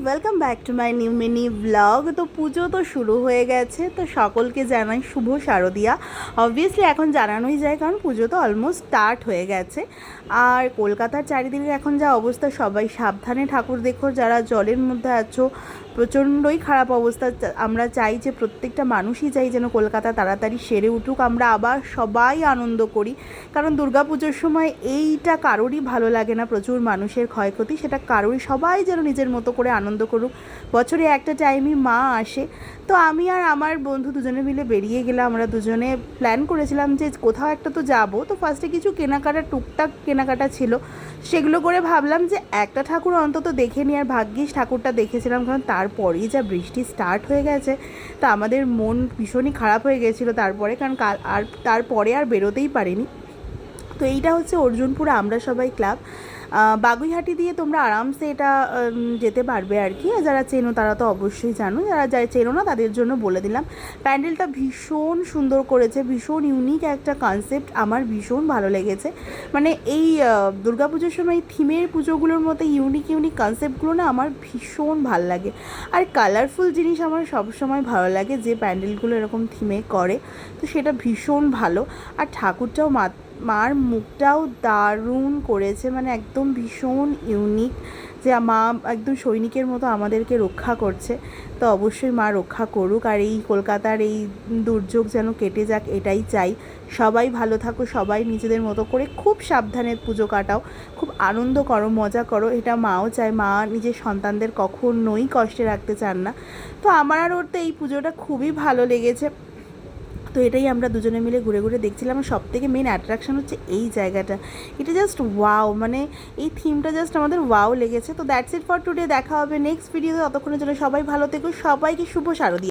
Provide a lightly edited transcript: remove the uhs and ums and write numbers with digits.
Welcome back to my new mini blog. তো পুজো তো শুরু হয়ে গেছে, তো সকলকে জানাই শুভ শারদিয়া। অবভিয়াসলি এখন জানানোই যায়, কারণ পুজো তো অলমোস্ট স্টার্ট হয়ে গেছে। আর কলকাতার চারিদিকে এখন যা অবস্থা, সবাই সাবধানে ঠাকুর দেখো। যারা জলের মধ্যে আছো, প্রচণ্ডই খারাপ অবস্থা। আমরা চাই যে প্রত্যেকটা মানুষই চাই যেন কলকাতা তাড়াতাড়ি সেরে উঠুক, আমরা আবার সবাই আনন্দ করি। কারণ দুর্গাপুজোর সময় এইটা কারোরই ভালো লাগে না, প্রচুর মানুষের ক্ষয়ক্ষতি, সেটা কারোরই, সবাই যেন নিজের মতো করে আনন্দ করুক। বছরে একটা টাইমই মা আসে। তো আমি আর আমার বন্ধু দুজনে মিলে বেরিয়ে গেলাম। আমরা দুজনে প্ল্যান করেছিলাম যে কোথাও একটা তো যাব। তো ফার্স্টে কিছু কেনাকাটা, টুকটাক কেনাকাটা ছিল, সেগুলো করে ভাবলাম যে একটা ঠাকুর অন্তত দেখে নিই। আর ভাগ্যিস ঠাকুরটা দেখেছিলাম, কারণ তারপরেই যা বৃষ্টি স্টার্ট হয়ে গেছে, তা আমাদের মন ভীষণই খারাপ হয়ে গেছিলো তারপরে, কারণ তারপরে আর বেরোতেই পারিনি। তো এইটা হচ্ছে অর্জুনপুর আমরা সবাই ক্লাব। বাগুইহাটি দিয়ে তোমরা আরামসে এটা যেতে পারবে আর কি। যারা চেনো তারা তো অবশ্যই জানো, যারা চেনো না তাদের জন্য বলে দিলাম। প্যান্ডেলটা ভীষণ সুন্দর করেছে, ভীষণ ইউনিক একটা কনসেপ্ট, আমার ভীষণ ভালো লেগেছে। মানে এই দুর্গাপুজোর সময় থিমের পুজোগুলোর মতো ইউনিক ইউনিক কনসেপ্টগুলো না আমার ভীষণ ভালো লাগে। আর কালারফুল জিনিস আমার সবসময় ভালো লাগে, যে প্যান্ডেলগুলো এরকম থিমে করে, তো সেটা ভীষণ ভালো। আর ঠাকুরটাও মার মুখটাও দারুণ করেছে, মানে একদম ভীষণ ইউনিক, যে মা একদম সৈনিকের মতো আমাদেরকে রক্ষা করছে। তো অবশ্যই মা রক্ষা করুক, আর এই কলকাতার এই দুর্যোগ যেন কেটে যাক, এটাই চাই। সবাই ভালো থাকো, সবাই নিজেদের মতো করে খুব সাবধানে পুজো কাটাও, খুব আনন্দ করো, মজা করো, এটা মাও চায়। মা নিজের সন্তানদের কখনোই কষ্টে রাখতে চান না। তো আমার আর ওর তো এই পুজোটা খুবই ভালো লেগেছে। তো এটাই আমরা দুজনে মিলে ঘুরে ঘুরে দেখছিলাম। সব থেকে মেন অ্যাট্রাকশন হচ্ছে এই জায়গাটা, এটা জাস্ট ওয়াও, মানে এই থিমটা জাস্ট আমাদের ওয়াও লেগেছে। তো দ্যাটস ইট ফর টুডে, দেখা হবে নেক্সট ভিডিওতে। ততক্ষণের জন্য সবাই ভালো থেকো, সবাইকে শুভ শারদিয়া।